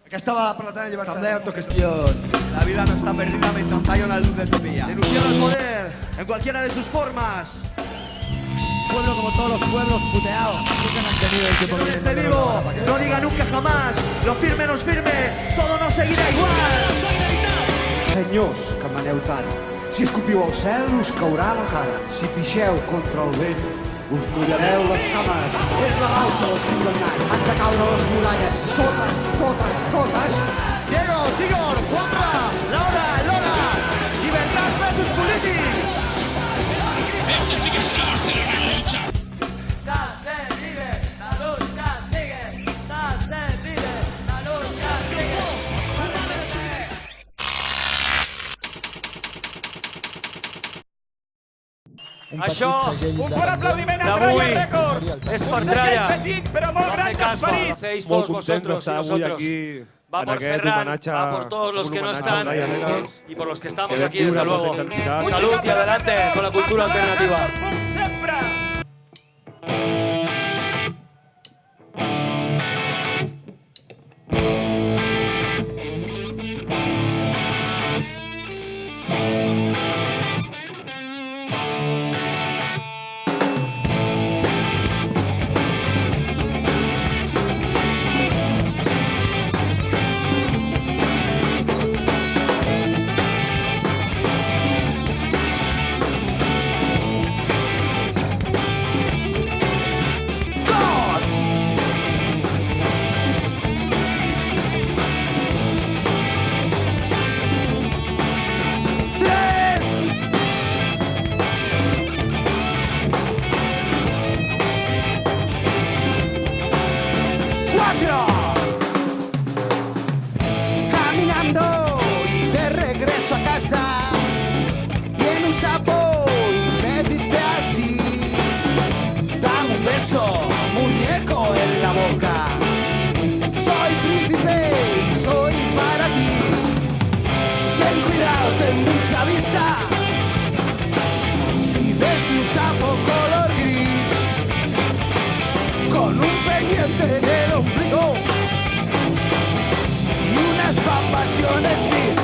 Aquesta per la tarda lleva també autogestión. La vida no está perdida mientras haya una luz de Sevilla. Denunciando el poder en cualquiera de sus formas. Pueblo como todos los pueblos puteados. Nunca han tenido el tiempo Que no esté vivo, no diga nunca jamás. Lo firme no es firme, todo no seguirà igual. Senyors que maneu tant, si escopiu al cel us caurà la cara. Si pixeu contra el vent, us mullareu les cames. És la balsa dels condemnats, han de caure les muralles, totes, totes, totes. Diego, Sigor, Juanpa, Laura, Lola, llibertat presos polítics. Això, un fort aplaudiment a d'avui Troya Records. és per Un segell Tralla. petit però molt gran d'esperit. Hacéis Molt todos content vosotros y d'estar avui nosotros. aquí Va en por aquest Ferran, homenatge, va por todos los un que no homenatge a están Brian Reynolds, y por los que estamos que vam aquí, viure desde amb molta luego. intensitat. Salud y adelante con la cultura alternativa. Sempre. Caminando y de regreso a casa, viene un sapo y me dice así: dame un beso, muñeco en la boca. Soy príncipe y soy para ti. Ten cuidado, ten mucha vista. Si ves un sapo color gris, con un pendiente en el ombligo y unas pasiones mil.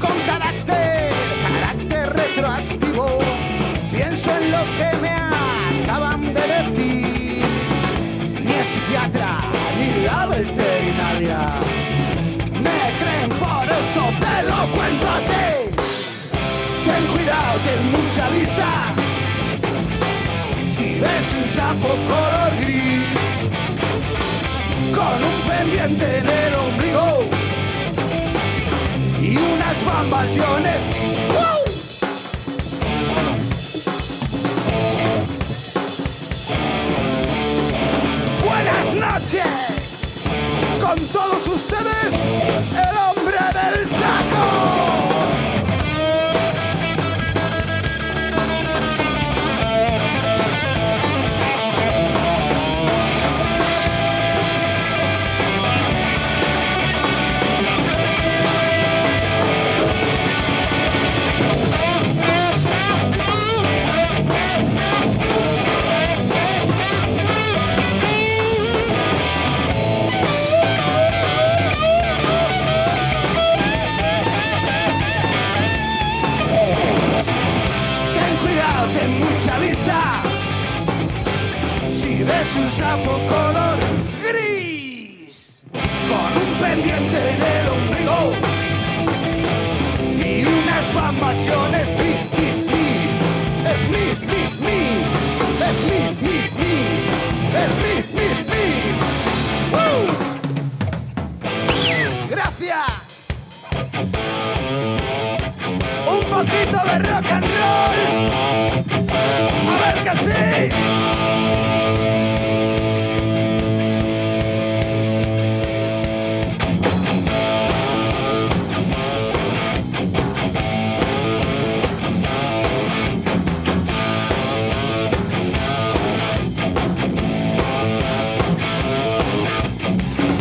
Con carácter retroactivo, pienso en lo que me acaban de decir. Ni el psiquiatra ni la veterinaria me creen, por eso te lo cuento a ti. Ten cuidado, ten mucha vista. Si ves un sapo color gris, con un pendiente en el ombligo y unas bambaciones. ¡Wow! Buenas noches. Con todos ustedes, el hombre del saco. Ten mucha vista. Si ves un sapo color gris, con un pendiente en el ombligo y unas bambaciones, es mi, es mi. Gracias. Un poquito de rock and roll. A ver que sí.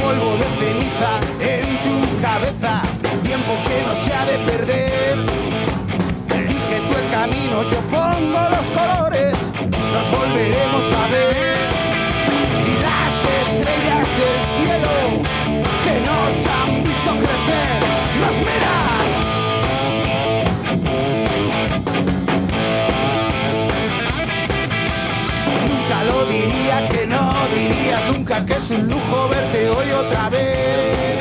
Polvo de ceniza en tu cabeza, tiempo que no se ha de perder. Elige camino yo pongo los colores, nos volveremos a ver. Y las estrellas del cielo que nos han visto crecer, nos miran. Nunca lo diría, que no dirías nunca que es un lujo verte hoy otra vez.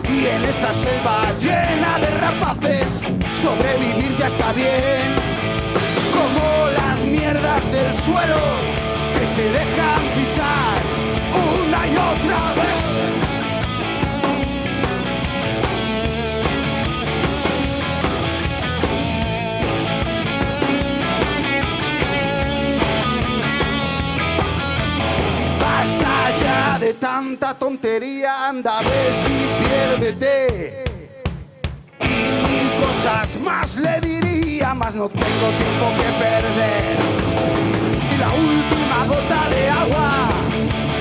Y en esta selva llena de rapaces, sobrevivir ya está bien. Como las mierdas del suelo que se dejan pisar una y otra vez. Basta ya de tanta tontería, anda a ver si piérdete. Y mil cosas más le diría, mas no tengo tiempo que perder. Y la última gota de agua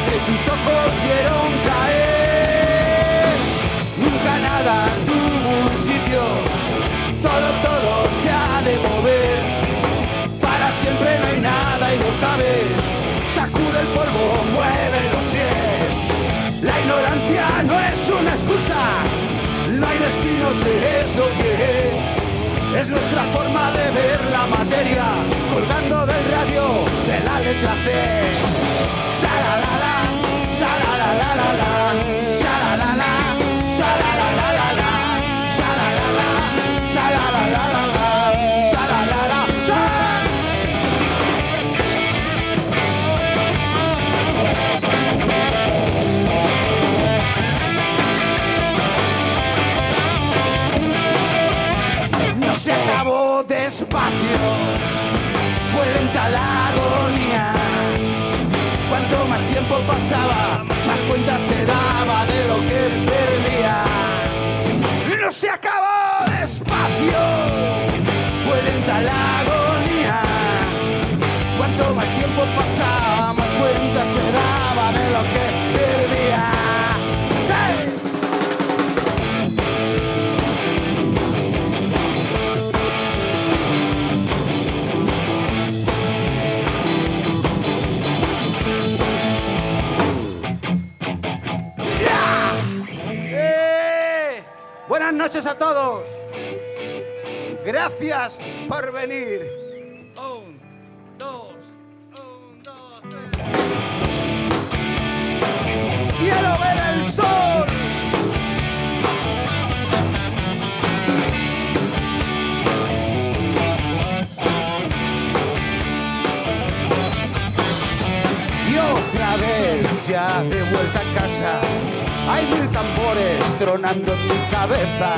que tus ojos vieron caer. Nunca nada tuvo un sitio, todo se ha de mover. Para siempre no hay nada y lo sabes. Sacude el polvo, mueve los pies. La ignorancia no es una excusa. No hay destino, es lo que es nuestra forma de ver la materia, colgando del radio de la letra C. Sa-la-la-la, sa-la-la-la-la-la, sa-la-la-la, sa-la-la-la-la-la, sa-la-la-la, sa-la-la-la-la-la, sa-la-la-la. No se acabó despacio, fue lenta la agonía. Cuanto más tiempo pasaba, más cuenta se daba de lo que perdía. No se acabó despacio, fue lenta la agonía. Cuanto más tiempo pasaba, más cuenta se daba de lo que perdía. ¡Sí! Buenas noches a todos. Gracias por venir. Un, dos, tres. Quiero ver el sol. Y otra vez ya de vuelta a casa. Hay mil tambores tronando en mi cabeza.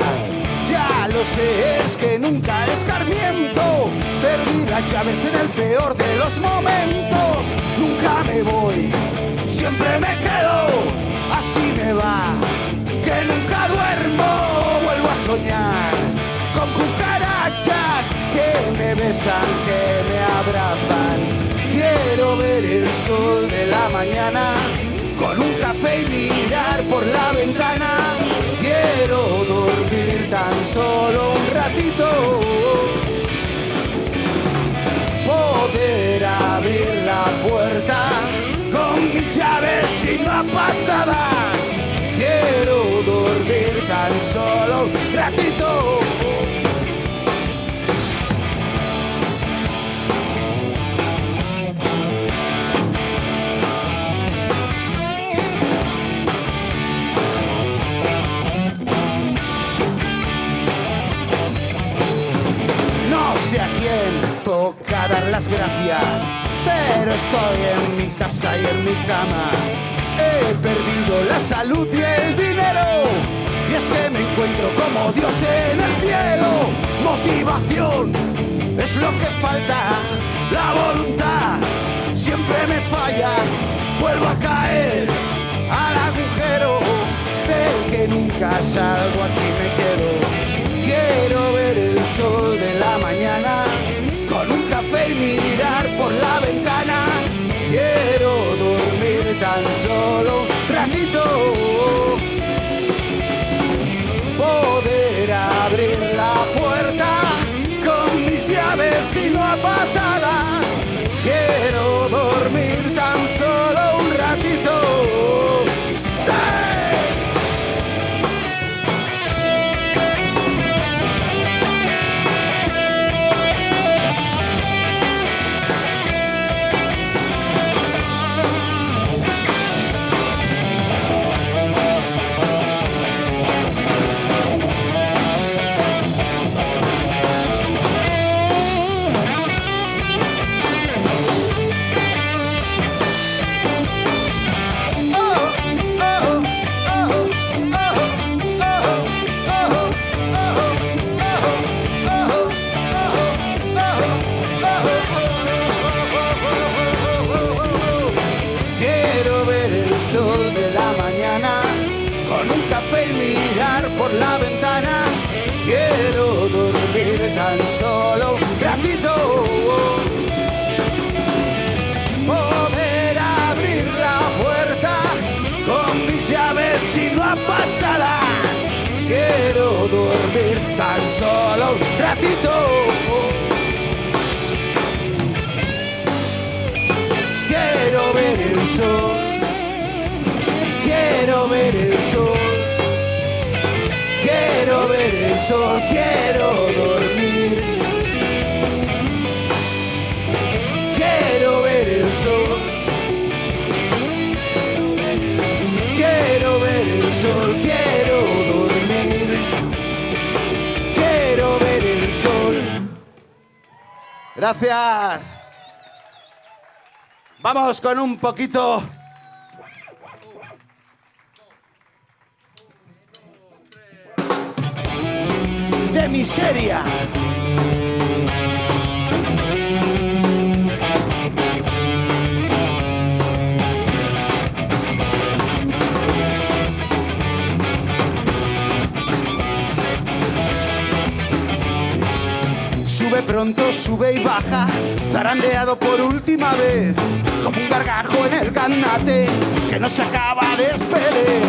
Ya lo sé, es que nunca escarmiento. Perdí las llaves en el peor de los momentos. Nunca me voy, siempre me quedo. Así me va, que nunca duermo. Vuelvo a soñar con cucarachas que me besan, que me abrazan. Quiero ver el sol de la mañana con un café y mirar por la ventana. Quiero dormir tan solo un ratito. Poder abrir la puerta con mis llaves y no a patadas. Quiero dormir tan solo un ratito. No sé a quién toca dar las gracias, pero estoy en mi casa y en mi cama. He perdido la salud y el dinero, y es que me encuentro como Dios en el cielo. Motivación es lo que falta, la voluntad siempre me falla. Vuelvo a caer al agujero del que nunca salgo, aquí me quedo. Quiero ver el sol de la mañana con un café y mirar por la ventana. Quiero dormir tan solo un ratito. Poder abrir la puerta con mis llaves sino a patadas. Quiero dormir tan solo un ratito. Quiero ver el sol de la mañana con un café y mirar por la ventana. Quiero dormir tan solo un ratito. Poder abrir la puerta con mis llaves y no a patadas. Quiero dormir tan solo un ratito. Quiero ver el sol, quiero ver el sol, quiero ver el sol, quiero dormir. Quiero ver el sol, quiero ver el sol, quiero dormir. Quiero ver el sol. Gracias. Vamos con un poquito de miseria. Sube pronto, sube y baja, zarandeado por última vez, como un gargajo en el ganate que no se acaba de despedir.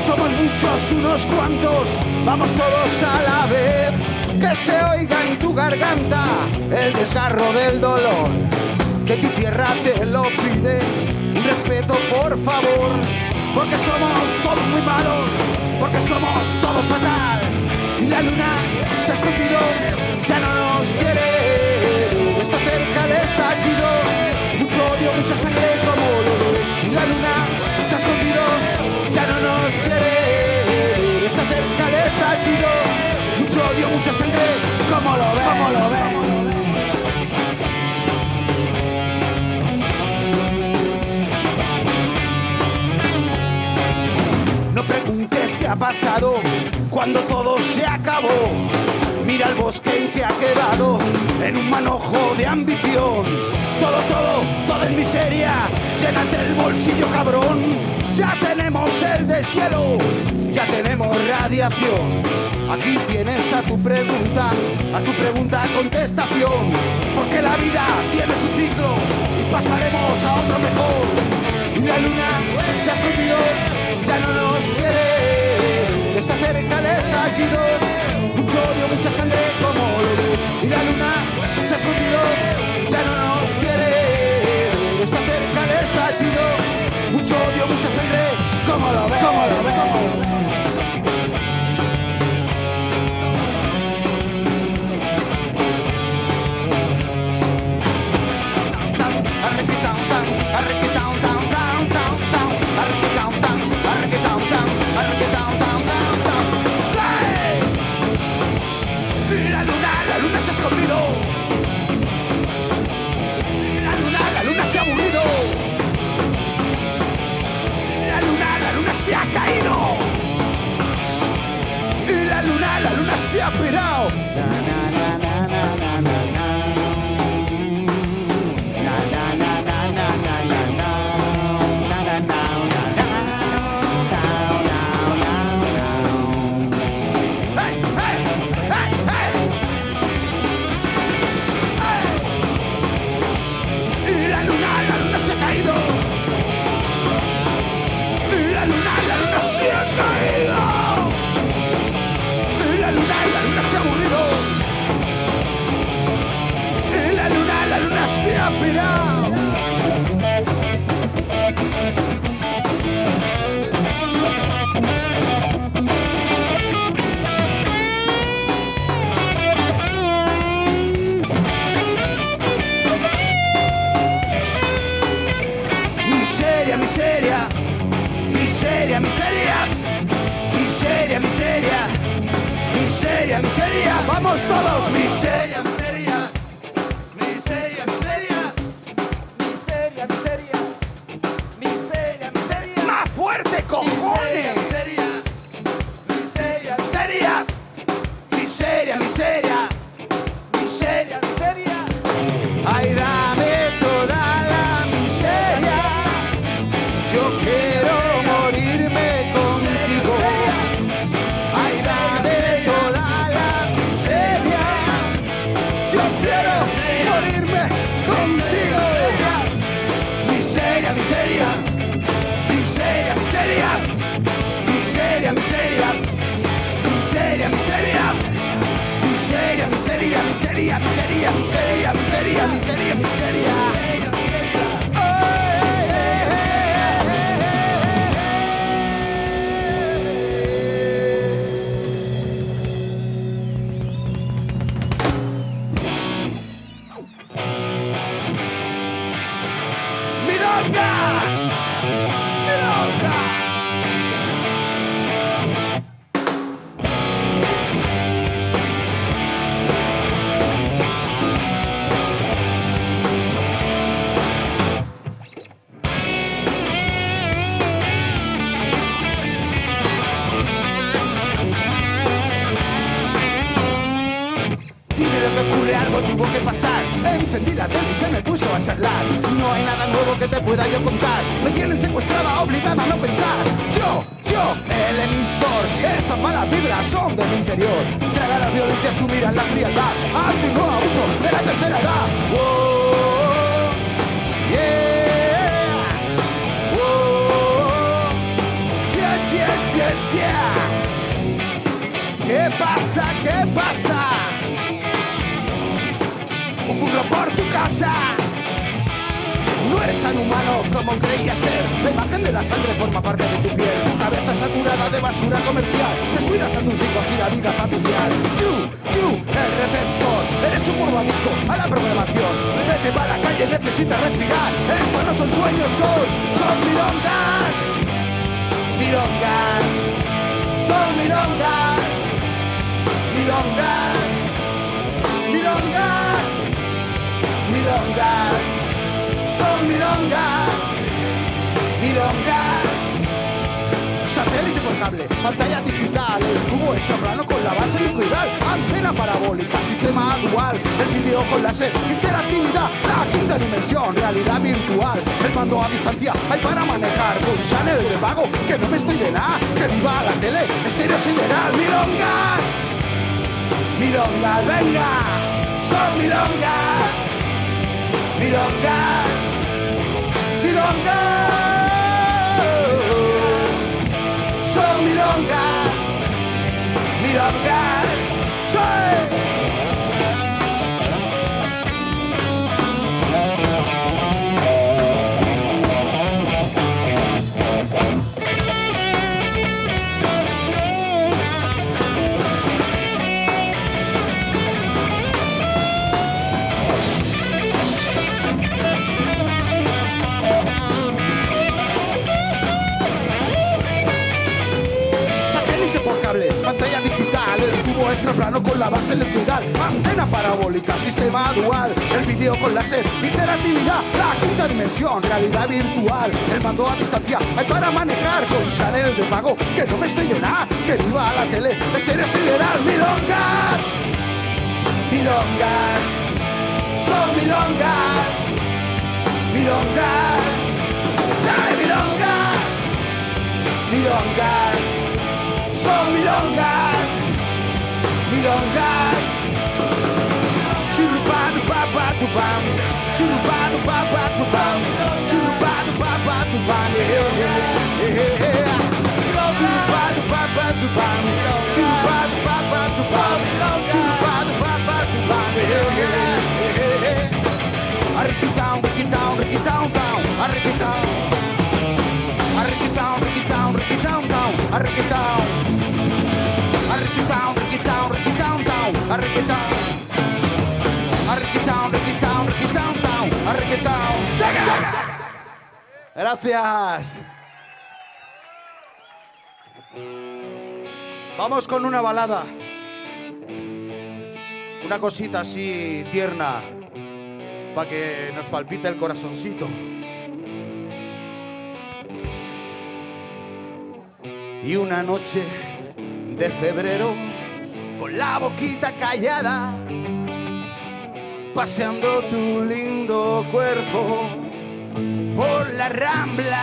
Somos muchos, unos cuantos, vamos todos a la vez. Que se oiga en tu garganta el desgarro del dolor, que tu tierra te lo pide. Un respeto, por favor, porque somos todos muy malos, porque somos todos fatal. Y la luna se ha escondido, ya no nos quiere. Está cerca el estallido, mucho odio, mucha sangre como dolores. Y la luna se ha escondido, ya no nos quiere. Está cerca el estallido, mucho odio, mucha sangre como lo ves. Como lo ves. No preguntes qué ha pasado cuando todo se acabó. Mira el bosque en que ha quedado en un manojo de ambición. Todo es miseria. Llénate el bolsillo, cabrón. Ya tenemos el deshielo, ya tenemos radiación. Aquí tienes a tu pregunta contestación. Porque la vida tiene su ciclo y pasaremos a otro mejor. Y la luna se ha escondido, ya no nos quiere. Está cerca el estallido, mucho odio, mucha sangre como lo ves. Y la luna se ha escondido, ya no nos quiere. Está cerca el estallido, mucho odio, mucha sangre como lo ves. Como lo ves. La luna se ha escondido, miseria, miseria. Vamos todos, miseria, Miseria, miseria, miseria. Miseria, miseria. Miseria, miseria. más fuerte, cojones. Miseria, miseria, Miseria, miseria, miseria, miseria. miseria. Ay, dame toda la miseria. Yo quiero morirme contigo. Ay, dame toda la miseria. Yo quiero morirme contigo. Miseria, miseria, miseria, miseria, miseria, miseria, miseria, miseria. Miseria, miseria, miseria, miseria, miseria, miseria, miseria, miseria. ¡Milongas! ¡Milongas! Dime lo que ocurre, algo tuvo que pasar. Encendí la tele y se me puso a charlar. No hay nada nuevo que te pueda yo contar. Me tienen secuestrada, obligada a no pensar. Yo, el emisor. Esas malas vibras son de mi interior. Tragar la violencia, sumir la frialdad. Ante un nuevo abuso de la tercera edad. Oh, yeah. Oh, yeah. ¿Qué pasa? ¿Qué pasa? Un burro por tu casa. No eres tan humano como creías ser. La imagen de la sangre forma parte de tu piel. Tu cabeza saturada de basura comercial. Descuidas a tus hijos y la vida familiar. Tú, el receptor. Eres un nuevo adicto a la programación. Vete para la calle, necesitas respirar. Estos no son sueños, son milongas. Milongas. Son milongas. Milongas. Milongas. Milongas, son milongas, milongas. Satélite por cable, pantalla digital, el cubo extra plano con la base liquidal, antena parabólica, sistema dual, el vídeo con láser, interactividad, la quinta dimensión, realidad virtual, el mando a distancia, hay para manejar, con channel de pago, que no me estoy de nada, que viva la tele, estéreo sideral, milongas, milongas, venga, son milongas. Milongas, milongas, son milongas, milongas, soy. Pantalla digital, el cubo extra plano con la base liquidal, antena parabólica, sistema dual, el vídeo con láser, interactividad, la quinta dimensión, realidad virtual, el mando a distancia, hay para manejar con channel de pago, que no me estoy de nada, que viva la tele, estéreo sideral, milongas, milongas, son milongas, milongas, soy milongas, milongas. Son milongas, milongas. Churupadu papa tu pam, churupadu papa tu pam, churupadu papa tu pam, churupadu papa tu pam, churupadu papa tu pam, churupadu papa tu pam. Arriquitown, riquitown, riquitown, town, arriquitown, arriquitown, riquitown, riquitown, town, arriquitown. Arriquitown, Arriquitown, Arriquitown, town, Arriquitown. Arriquitown, Arriquitown, Arriquitown, town, Arriquitown. Gracias. Vamos con una balada. Una cosita así tierna para que nos palpite el corazoncito. Y una noche de febrero, con la boquita callada, paseando tu lindo cuerpo por las Ramblas,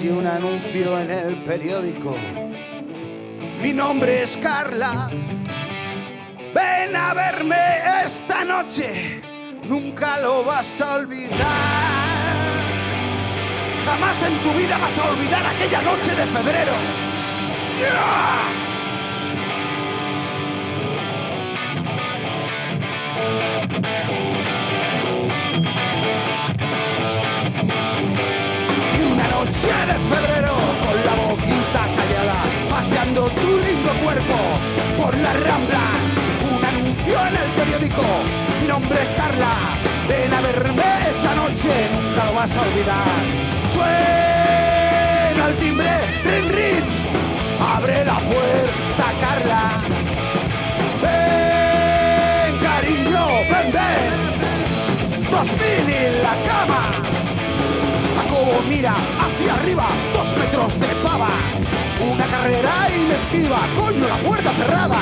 y un anuncio en el periódico. Mi nombre es Carla, ven a verme esta noche, nunca lo vas a olvidar. Jamás en tu vida vas a olvidar aquella noche de febrero. Y una noche de febrero, con la boquita callada, paseando tu lindo cuerpo por la Rambla. Un anuncio en el periódico, mi nombre es Carla, ven a verme esta noche, nunca lo vas a olvidar. Suena el timbre, rin rin, abre la puerta Carla. Ven cariño, ven, ven, 2000 en la cama. Jacobo mira hacia arriba, 2 metros de pava. Una carrera y me esquiva, coño, la puerta cerrada.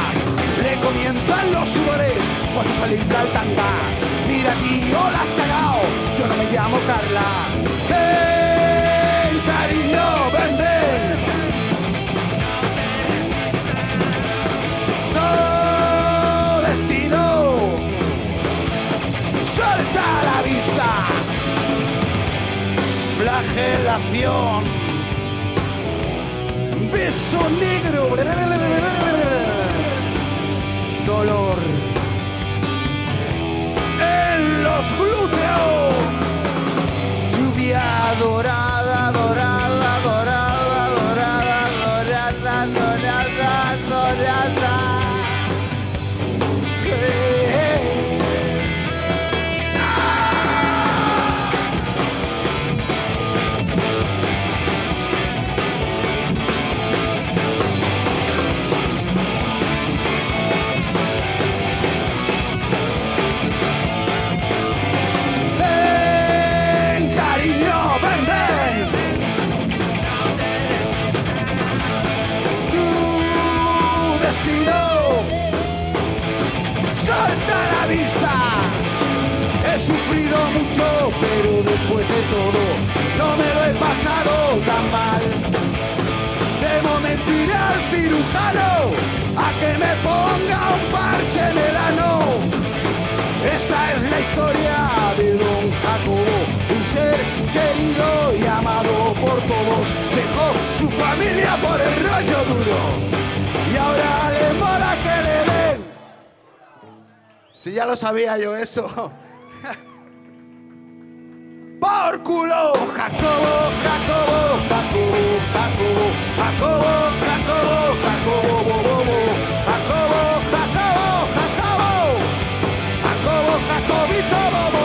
Le comienzan los sudores cuando sale infla el tanga. Mira tío, la has cagao, yo no me llamo Carla. Ven cariño, ven, ven. No destino, suelta la vista. Flagelación, beso negro, dolor en los glúteos, lluvia dorada, dorada, dorada, dorada, dorada, dorada, dorada. ¡Salta la vista! He sufrido mucho, pero después de todo no me lo he pasado tan mal. De momento iré al cirujano a que me ponga un parche en el ano. Esta es la historia de don Jacobo, un ser querido y amado por todos. Dejó su familia por el rollo duro y ahora le mola que le den. Si ya lo sabía yo eso. ¡Por culo! Jacobo, Jacobo, Jacobo, Jacobo, Jacobo, Jacobo, Jacobo, Bobo, Jacobo, Jacobo, Jacobo, Jacobo, Jacobito, Bobo.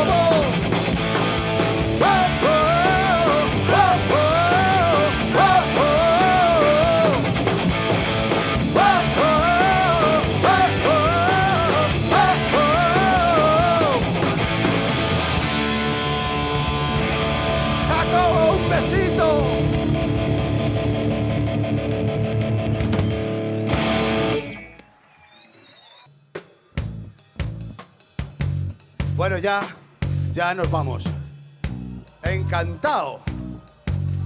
Bueno, ya nos vamos. Encantado.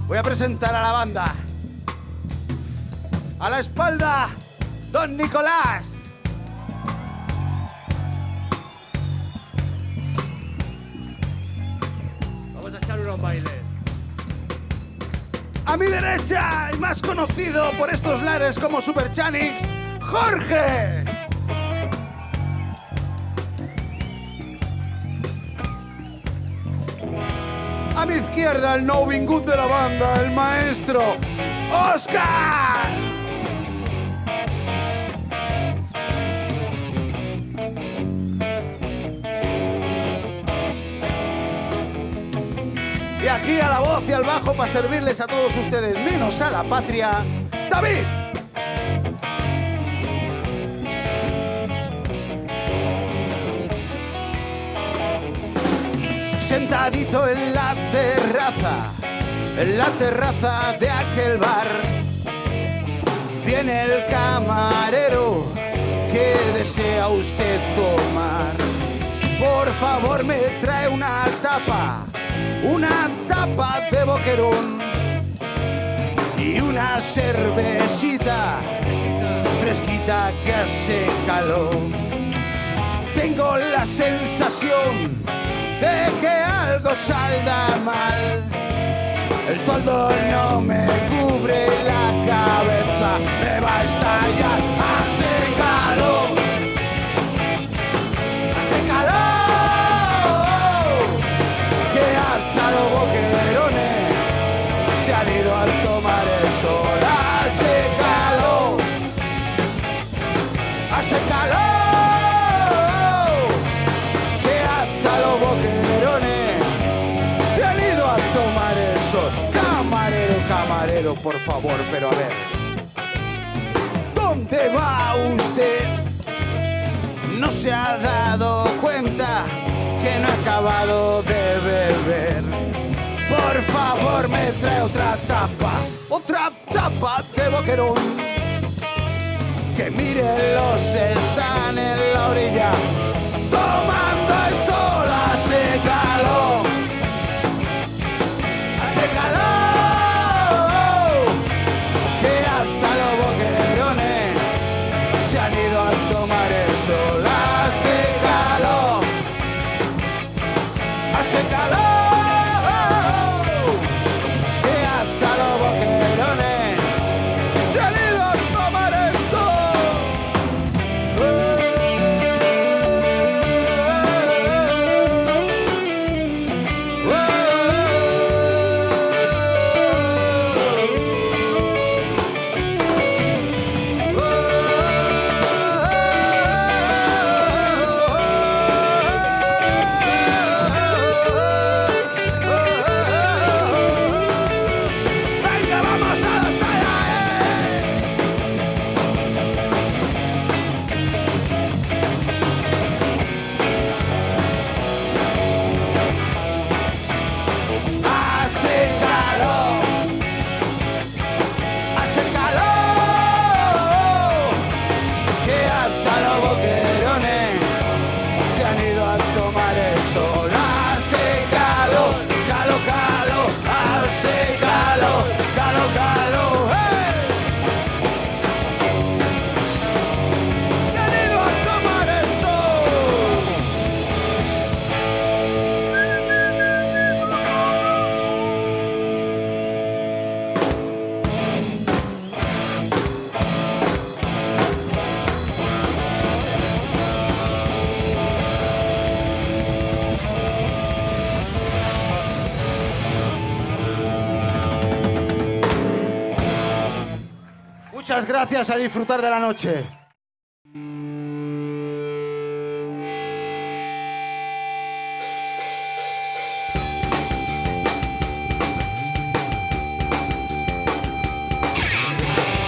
Voy a presentar a la banda. A la espalda, don Nicolás. Vamos a echar unos bailes. A mi derecha, y más conocido por estos lares como Super Chanix, Jorge. A mi izquierda, el no vingut de la banda, el maestro, Óscar. Y aquí a la voz y al bajo para servirles a todos ustedes, menos a la patria, David. sentadito en la terraza de aquel bar. Viene el camarero, ¿qué desea usted tomar? Por favor me trae una tapa de boquerón y una cervecita fresquita que hace calor. Tengo la sensación de que algo saldrá mal. El toldo no me cubre la cabeza, me va a estallar. Hace calor, que hasta los boquerones se han ido a tomar el sol. Hace calor, que hasta los boquerones se han ido a tomar el sol. Camarero, por favor, pero a ver, ¿dónde va usted? ¿No se ha dado cuenta que no he acabado de beber? Por favor, me trae otra tapa de boquerón. Que miren, los están en la orilla tomando el sol. Hace calor, que hasta los boquerones se han ido a tomar el sol. Hace calor, que hasta los boquerones se han ido a tomar el sol. Muchas gracias, a disfrutar de la noche.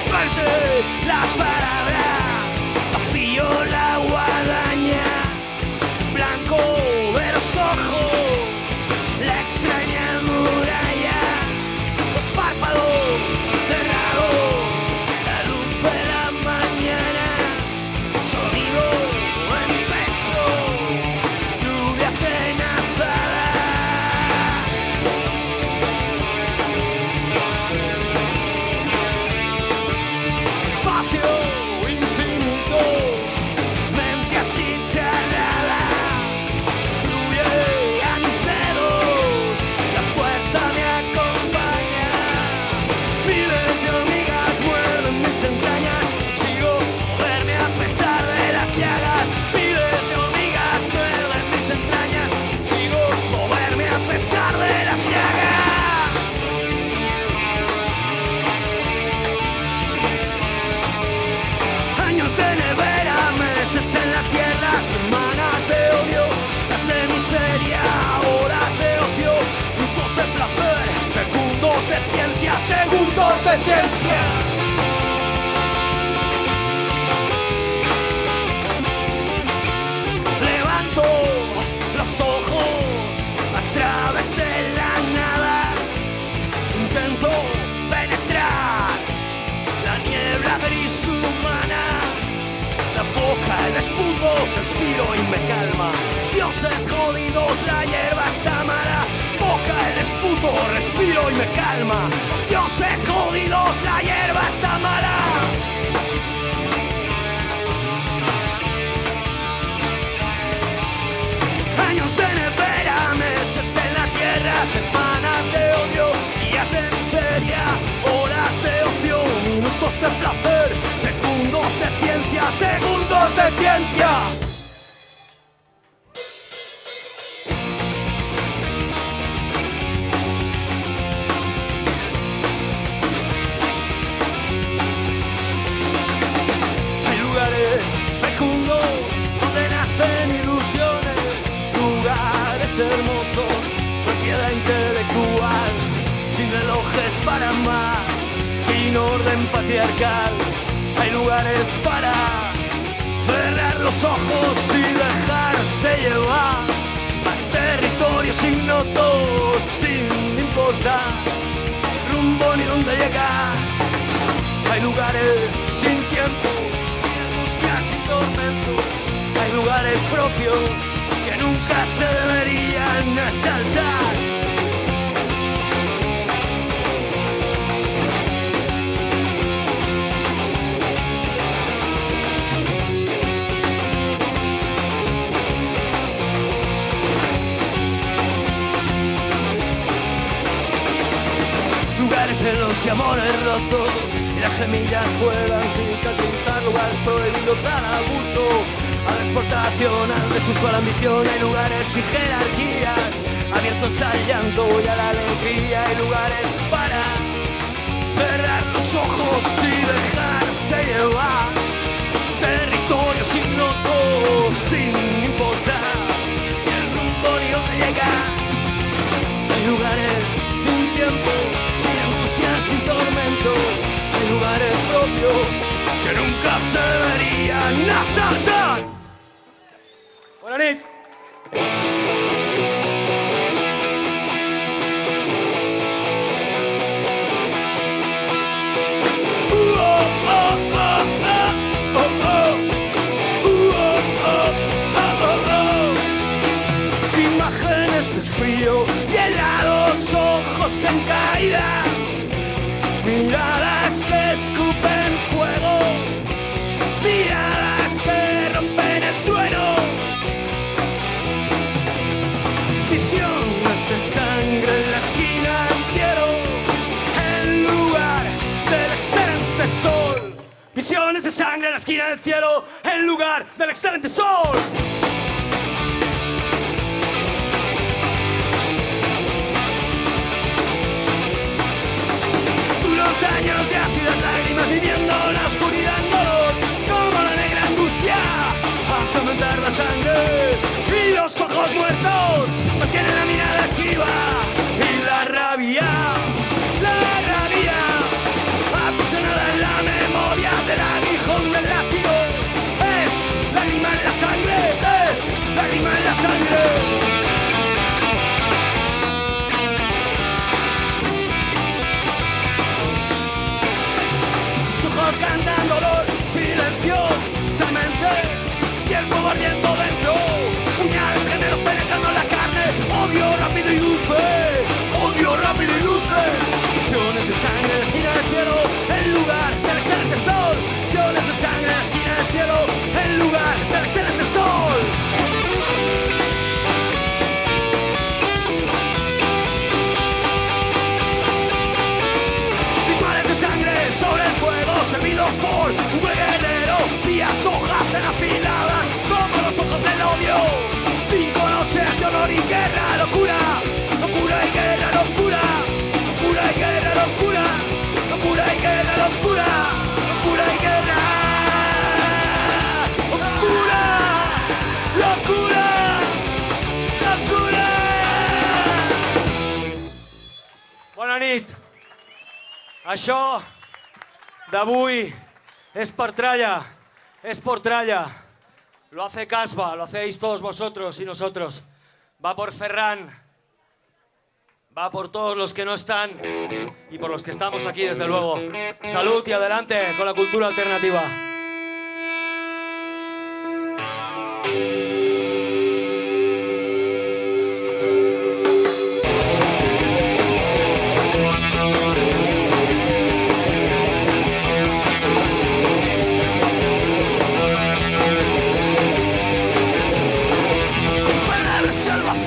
Fuerte la palabra, vacío la guadaña, blanco de los ojos, la extraña muralla, los párpados cerrados. Segundos de ciencia. Levanto los ojos a dioses jodidos, la hierba está mala. Boca el esputo, respiro y me calma. Los dioses jodidos, la hierba está mala. Años de nevera, meses en la tierra, semanas de odio, días de miseria, horas de ocio, minutos de placer, segundos de ciencia, segundos de ciencia. Hay lugares fecundos donde nacen ilusiones, lugares hermosos, propiedad intelectual, sin relojes para amar, sin orden patriarcal. Hay lugares para cerrar los ojos y dejarse llevar. Hay territorios ignotos, sin importar rumbo ni dónde llegar. Hay lugares sin tiempo, sin angustia, sin tormento. Hay lugares propios que nunca se deberían asaltar. Lugares en los que amores rotos y las semillas puedan cicatrizar. Lugares prohibidos al abuso, a la exportación, al desuso, a la ambición. Hay lugares sin jerarquías, abiertos al llanto y a la alegría. Hay lugares para cerrar los ojos y dejarse llevar. Territorios ignotos, sin importar el rumbo ni dónde llegar. Hay lugares sin tiempo, sin angustia, sin tormento. Hay lugares propios que nunca se deberían asaltar. Buenas noches. Imágenes de frío y helados, ojos en caída, miradas que escupen fuego, miradas que rompen el trueno, visiones de sangre en la esquina del cielo, en lugar del excelente sol. Visiones de sangre en la esquina del cielo, en lugar del excelente sol. Unos años de ácidas lágrimas viviendo la oscuridad en dolor, como la negra angustia hace aumentar la sangre y los ojos muertos mantienen la mirada esquiva y la rabia aprisionada en la memoria del aguijón del látigo. Es lágrima en la sangre, es lágrima en la sangre. Cantan dolor, silencio, semente y el fuego ardiendo dentro. Puñales gemelos penetrando la carne, odio rápido y dulce, odio rápido y dulce. Visiones de sangre en la esquina del cielo, en lugar del excelente sol. Visiones de sangre en la esquina del cielo, en lugar del excelente sol. Sobre el fuego, servidos por un guerrero, días, hojas de la afiladas, como los ojos del odio. 5 noches de honor y guerra, locura, locura y guerra, locura, locura y guerra, locura, locura y guerra, locura, locura y guerra, locura, locura, locura. Bona nit. Això d'avui es per tralla, es por tralla. Lo hace Casba, lo hacéis todos vosotros y nosotros. Va por Ferran, va por todos los que no están y por los que estamos aquí, desde luego. Salud y adelante con la cultura alternativa.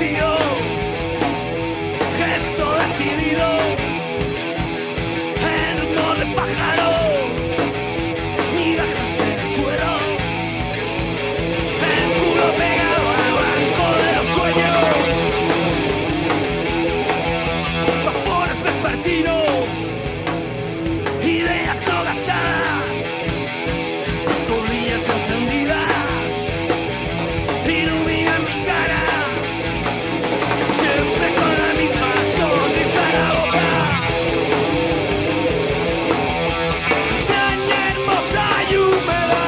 vacío, gesto decidido, en un de pájaro, migajas en el suelo, el culo pegado al banco de los sueños, vapores vespertinos, ideas no gastadas, colillas encendidas. Ilumina mi cara, siempre con la misma sonrisa en la boca. Caña hermosa y húmeda,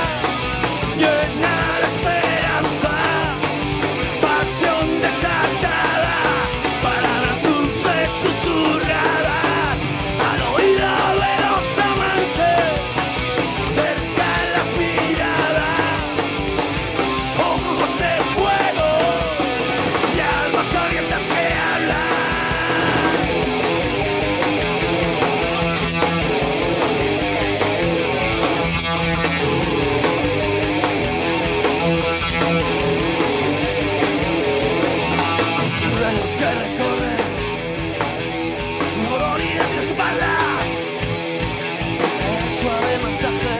llena de esperanza, pasión desatada, palabras dulces susurradas al oído de los amantes, cerca en las miradas. Ojos de fuego y almas abiertas que hablan. Rayos que recorren doloridas espaldas, el suave masaje,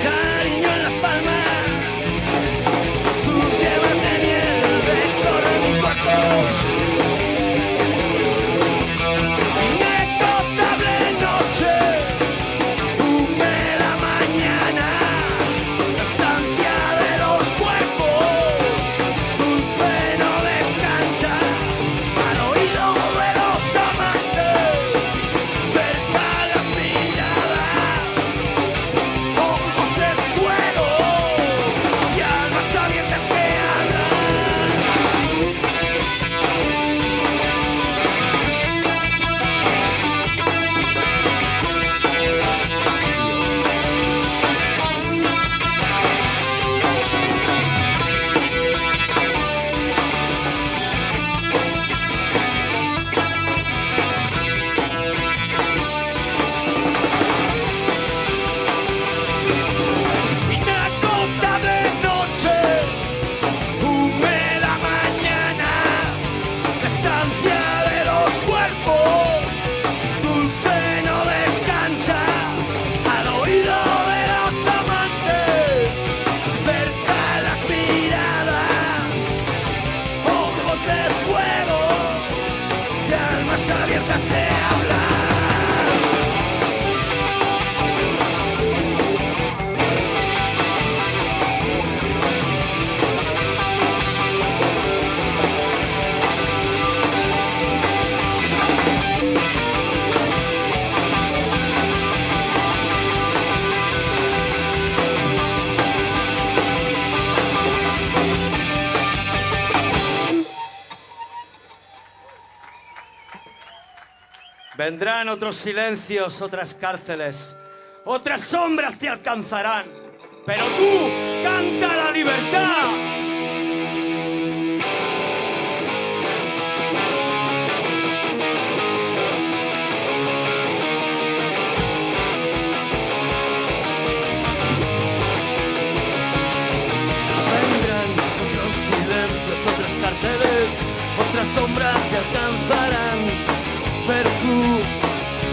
cariño en las palmas. Sus yemas de miel recorren mi cuerpo. Inagotable noche, húmeda mañana, la estancia de los cuerpos, dulce no descansa, al oído de los amantes, cerca las miradas. Ojos de fuego y almas abiertas que hablan. Inagotable noche, húmeda mañana, la estancia de los cuerpos, dulce no descansa, al oído de los amantes, cerca las miradas, ojos de fuego y almas abiertas que hablan. Vendrán otros silencios, otras cárceles, otras sombras te alcanzarán, pero tú canta la libertad. Vendrán otros silencios, otras cárceles, otras sombras te alcanzarán, pero tú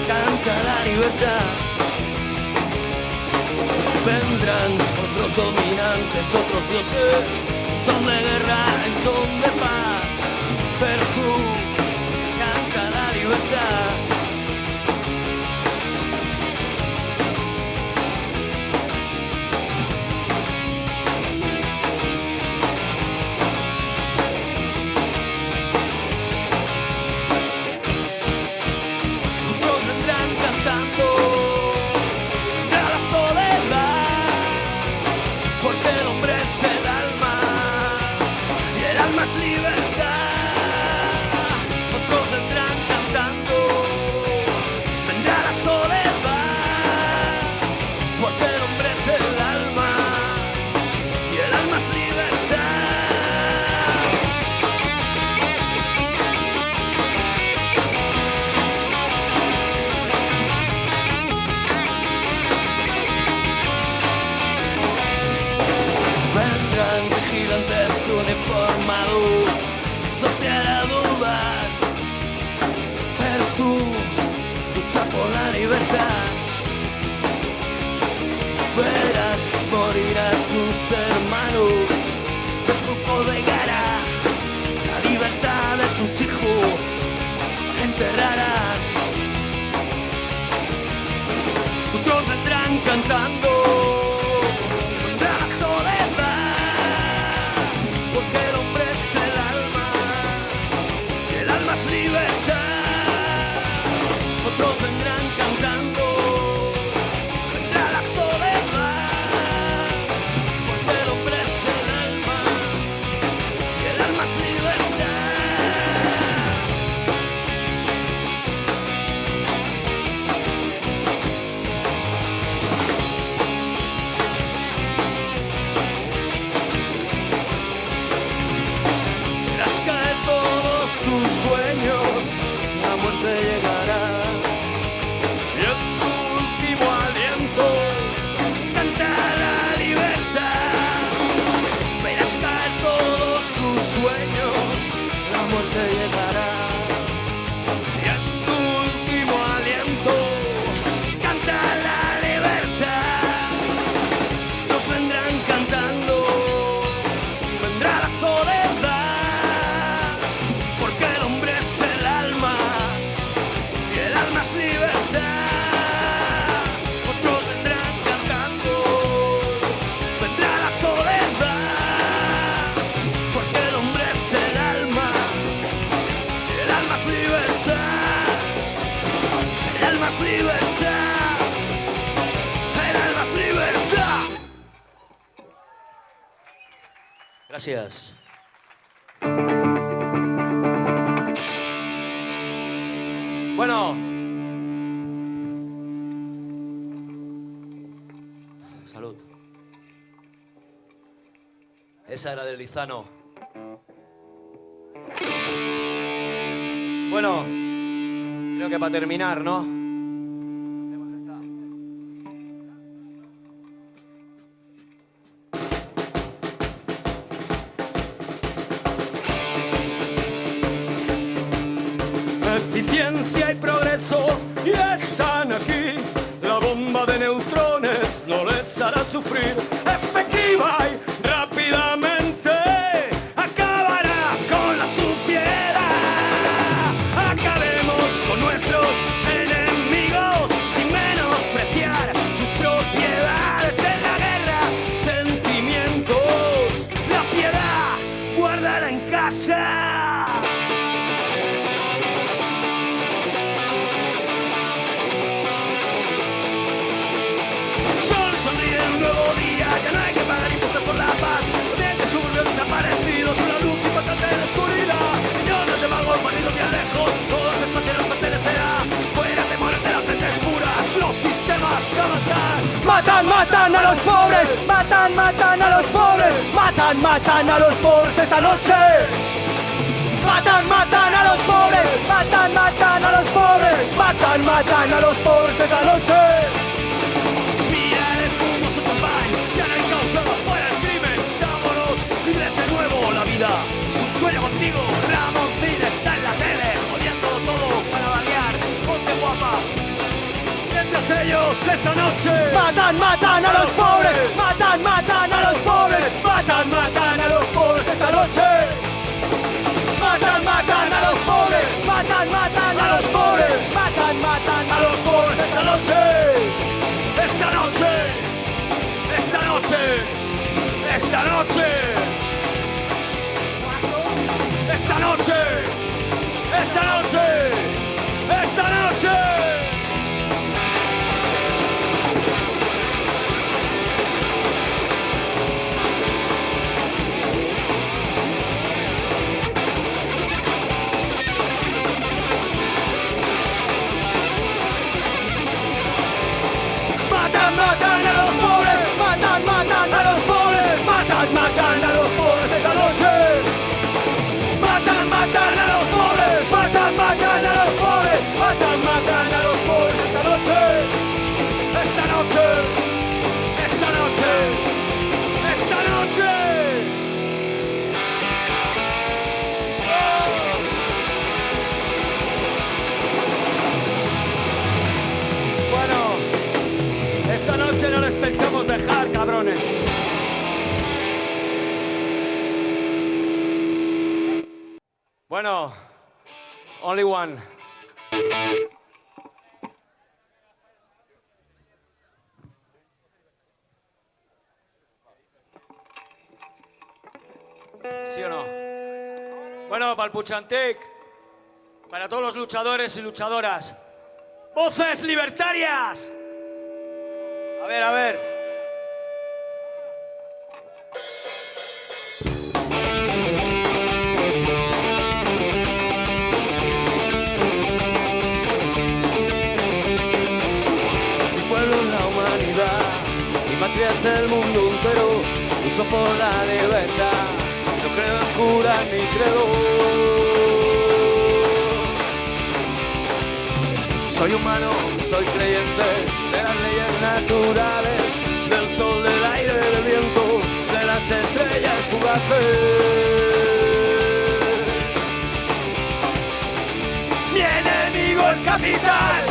canta la libertad. Vendrán otros dominantes, otros dioses, son de guerra en son de paz, pero tú canta la libertad. Otros vendrán cantando de la soledad, porque el hombre es el alma y el alma es libertad. Otros vendrán cantando, vendrá la soledad, porque el hombre es el alma y el alma es libertad. Vendrán vigilantes uniformados eso te hará dudar, pero tú lucha por la libertad. Verás morir a tus hermanos, el grupo de Gara, la libertad de tus hijos enterrarás. Otros vendrán cantando, vendrá la soledad, porque el hombre es el alma y el alma es libertad. Otros vendrán cantando, vendrá la soledad, porque el hombre es el alma y el alma es libertad. Tus sueños, la muerte llegará y en tu último aliento canta la libertad. Verás caer todos tus sueños, la muerte llegará y en tu último aliento canta la libertad. Nos vendrán cantando, vendrá la soledad. Libertad, el alma es libertad. Gracias. Bueno, salud. Esa era del Lizano. Bueno, creo que para terminar, ¿no? Eficiencia y progreso ya están aquí. La bomba de neutrones no les hará sufrir. Efectiva y rápidamente acabará con la suciedad. Acabemos con nuestros enemigos sin menospreciar sus propiedades. En la guerra, sentimientos, la piedad, guárdala en casa. Ya no hay que pagar impuestos por la paz. Los dientes suburbios desaparecidos, una luz impactante en la oscuridad. Millones de vagos perdidos bien lejos, todos espacios pertenecerá. Fuera temores de las mentes puras, los sistemas avanzan. Matan, matan a los pobres, matan, matan a los pobres, matan, matan a los pobres esta noche. Matan, matan a los pobres, matan, matan a los pobres, matan, matan a los pobres esta noche. Ya no hay causa, fuera el crimen, dámonos libres de nuevo la vida. Un sueño contigo, Ramoncín está en la tele, jodiendo todo para variar. Ponte guapa, mientras ellos esta noche matan, matan a los pobres, matan, matan a los pobres, matan, matan a los pobres esta noche. Matan, matan a los pobres, matan, matan a los pobres, matan, matan a los pobres esta noche. Esta noche. Esta noche, esta noche, esta noche, esta noche, esta noche. cabrones. Bueno, only one. ¿Sí o no? Bueno, para el Puchantec, para todos los luchadores y luchadoras. ¡Voces libertarias! A ver, a ver. Mi pueblo es la humanidad, mi patria es el mundo entero, lucho por la libertad, no creo en curas ni credo. Soy humano, soy creyente de las leyes naturales, del sol, del aire, del viento, de las estrellas fugaces. Mi enemigo el capital,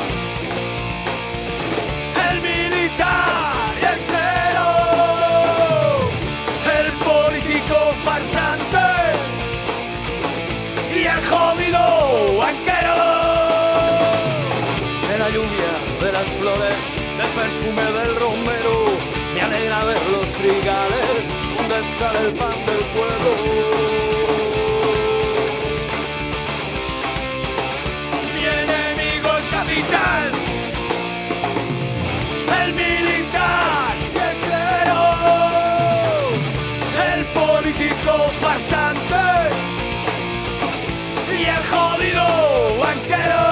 el militar y el clero, el político farsante y el jodido banquero. De la lluvia, de las flores, del perfume del romero, me alegra ver los trigales donde sale el pan del pueblo. Mi enemigo el capital, el militar y el clero, el político farsante y el jodido banquero.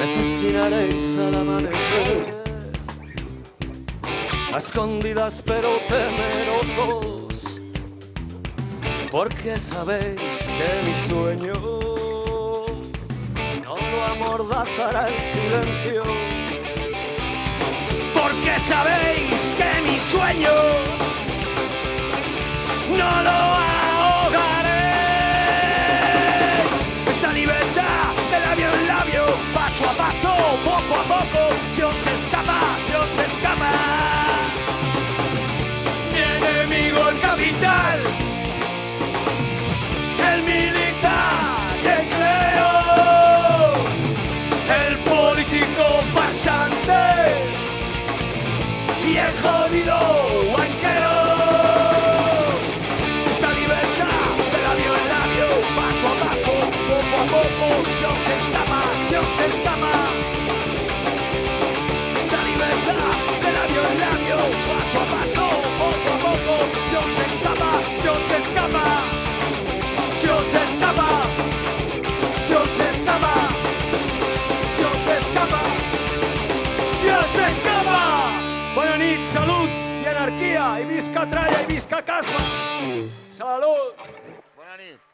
Asesinaréis al amanecer, a escondidas pero temerosos, porque sabéis que mi sueño no lo amordazará el silencio, Porque sabéis que mi sueño no lo ahogaré. Esta libertad de labio en labio, paso a paso, poco a poco, se os escapa, se os escapa. Mi enemigo el capital, el militar y el clero, el político farsante y el jodido banquero. Esta libertad de labio en labio, paso a paso, poco a poco, se os escapa, se os escapa. Esta libertad de labio en labio, paso a paso, poco a poco, se os escapa, se os escapa. Se os escapa, se os escapa, se os escapa, se os escapa. Bona nit, salut i anarquia, i visca Tralla i visca Casma. Salut! Bona nit.